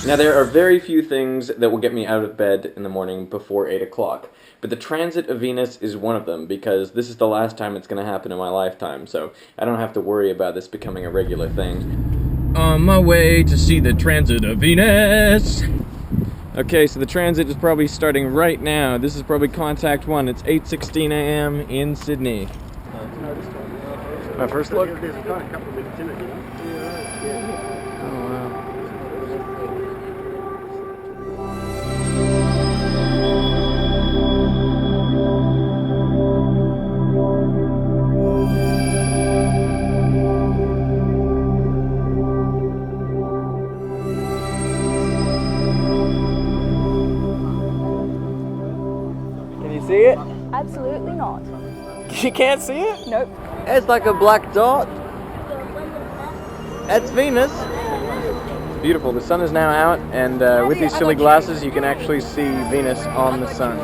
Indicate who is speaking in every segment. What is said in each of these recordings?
Speaker 1: Now, there are very few things that will get me out of bed in the morning before 8 o'clock, but the transit of Venus is one of them, because this is the last time it's going to happen in my lifetime, so I don't have to worry about this becoming a regular thing. On my way to see the transit of Venus! Okay, so the transit is probably starting right now. This is probably contact 1. It's 8:16 a.m. in Sydney. My first look. See it?
Speaker 2: Absolutely not.
Speaker 1: You can't see it?
Speaker 2: Nope.
Speaker 1: It's like a black dot. That's Venus. Beautiful. The sun is now out, and with these silly glasses, you can actually see Venus on the sun.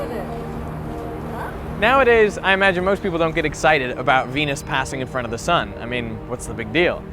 Speaker 3: Nowadays, I imagine most people don't get excited about Venus passing in front of the sun. I mean, what's the big deal?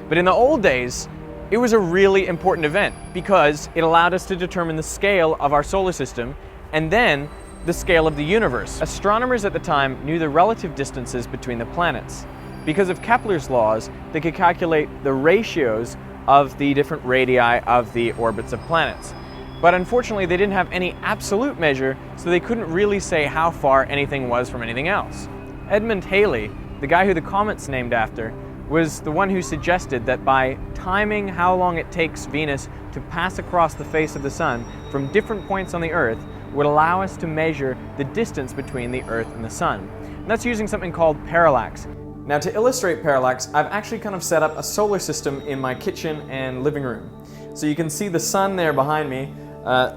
Speaker 3: But in the old days, it was a really important event because it allowed us to determine the scale of our solar system and then the scale of the universe. Astronomers at the time knew the relative distances between the planets. Because of Kepler's laws, they could calculate the ratios of the different radii of the orbits of planets. But unfortunately, they didn't have any absolute measure, so they couldn't really say how far anything was from anything else. Edmund Halley, the guy who the comet's named after, was the one who suggested that by timing how long it takes Venus to pass across the face of the sun from different points on the Earth would allow us to measure the distance between the Earth and the sun. And that's using something called parallax. Now, to illustrate parallax, I've actually kind of set up a solar system in my kitchen and living room. So you can see the sun there behind me.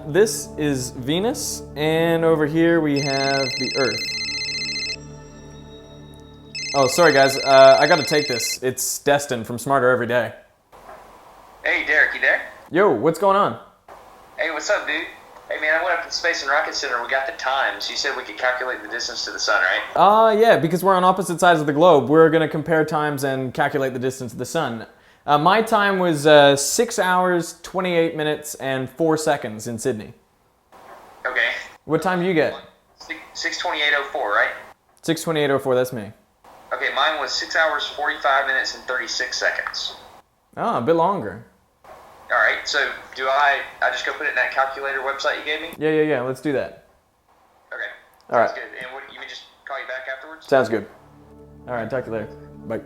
Speaker 3: This is Venus, and over here we have the Earth. Oh, sorry guys, I gotta take this. It's Destin from Smarter Every Day.
Speaker 4: Hey, Derek, you there?
Speaker 3: Yo, what's going on?
Speaker 4: Hey, what's up, dude? Hey, man, I went up to the Space and Rocket Center and we got the times. You said we could calculate the distance to the sun, right?
Speaker 3: Yeah, because we're on opposite sides of the globe, we're gonna compare times and calculate the distance to the sun. My time was 6 hours, 28 minutes, and 4 seconds in Sydney.
Speaker 4: Okay.
Speaker 3: What time do you get?
Speaker 4: 6:28:04, right?
Speaker 3: 6:28:04, that's me.
Speaker 4: Okay, mine was 6 hours, 45 minutes, and 36 seconds.
Speaker 3: Oh, a bit longer.
Speaker 4: All right, so do I just go put it in that calculator website you gave me?
Speaker 3: Yeah, let's do that.
Speaker 4: Okay.
Speaker 3: All right.
Speaker 4: Sounds good. And what, you mean just call you back afterwards?
Speaker 3: Sounds good. All right, talk to you later. Bye.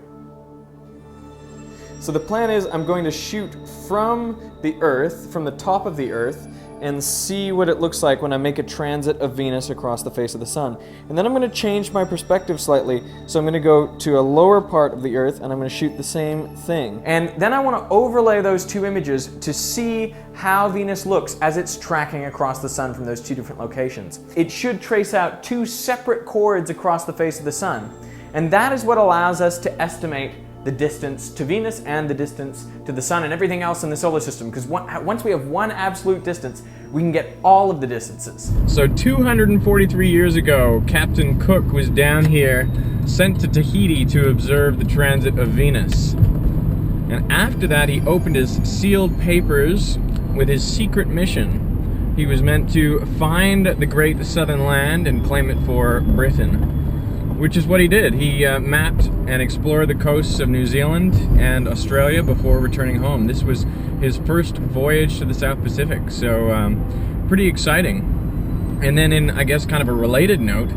Speaker 3: So the plan is I'm going to shoot from the Earth, from the top of the Earth, and see what it looks like when I make a transit of Venus across the face of the sun. And then I'm going to change my perspective slightly, so I'm going to go to a lower part of the Earth and I'm going to shoot the same thing. And then I want to overlay those two images to see how Venus looks as it's tracking across the sun from those two different locations. It should trace out two separate chords across the face of the sun. And that is what allows us to estimate the distance to Venus and the distance to the sun and everything else in the solar system, because once we have one absolute distance, we can get all of the distances.
Speaker 1: So 243 years ago, Captain Cook was down here, sent to Tahiti to observe the transit of Venus. And after that, he opened his sealed papers with his secret mission. He was meant to find the great southern land and claim it for Britain. Which is what he did. He mapped and explored the coasts of New Zealand and Australia before returning home. This was his first voyage to the South Pacific, so pretty exciting. And then in, I guess, kind of a related note,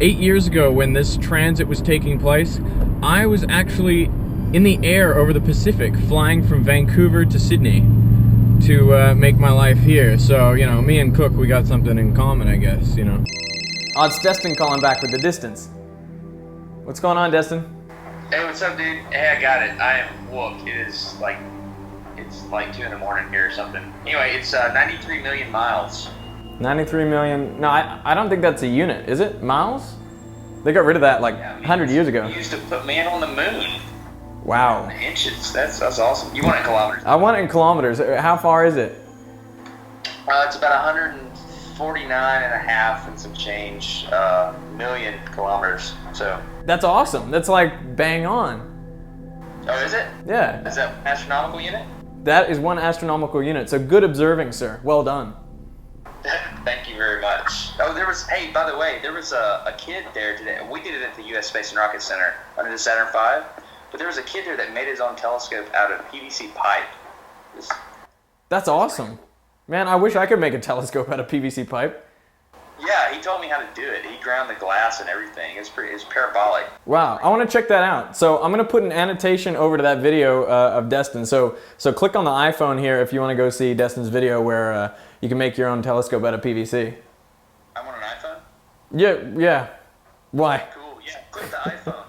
Speaker 1: 8 years ago when this transit was taking place, I was actually in the air over the Pacific, flying from Vancouver to Sydney to make my life here. So, you know, me and Cook, we got something in common, I guess, you know.
Speaker 3: Oh, it's Destin calling back with the distance. What's going on, Destin?
Speaker 4: Hey, what's up, dude? Hey, I got it. I am woke. It's like 2 in the morning here or something. Anyway, it's 93 million miles.
Speaker 3: 93 million, no, I don't think that's a unit, is it? Miles? They got rid of that like 100 years ago.
Speaker 4: We used to put man on the moon.
Speaker 3: Wow.
Speaker 4: Inches, that's awesome. You want it in kilometers?
Speaker 3: I want it in kilometers. How far is it?
Speaker 4: It's about 149 and a half and some change million kilometers, so.
Speaker 3: That's awesome. That's like bang on.
Speaker 4: Oh, is it?
Speaker 3: Yeah.
Speaker 4: Is that astronomical unit?
Speaker 3: That is 1 astronomical unit. So good observing, sir. Well done.
Speaker 4: Thank you very much. Oh, hey, by the way, there was a kid there today. We did it at the U.S. Space and Rocket Center under the Saturn V, but there was a kid there that made his own telescope out of PVC pipe.
Speaker 3: That's awesome. Man, I wish I could make a telescope out of PVC pipe.
Speaker 4: Yeah, he told me how to do it. He ground the glass and everything. It's parabolic.
Speaker 3: Wow, I want to check that out. So I'm going to put an annotation over to that video of Destin. So click on the iPhone here if you want to go see Destin's video where you can make your own telescope out of PVC.
Speaker 4: I'm on an iPhone?
Speaker 3: Yeah. Why?
Speaker 4: Cool, yeah. Click the iPhone.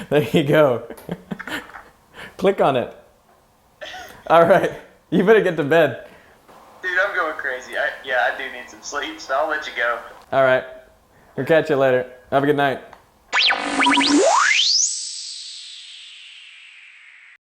Speaker 3: There you go. Click on it. All right, you better get to bed.
Speaker 4: Dude, I'm going crazy. I do need some sleep, so I'll let you go.
Speaker 3: All right, we'll catch you later. Have a good night.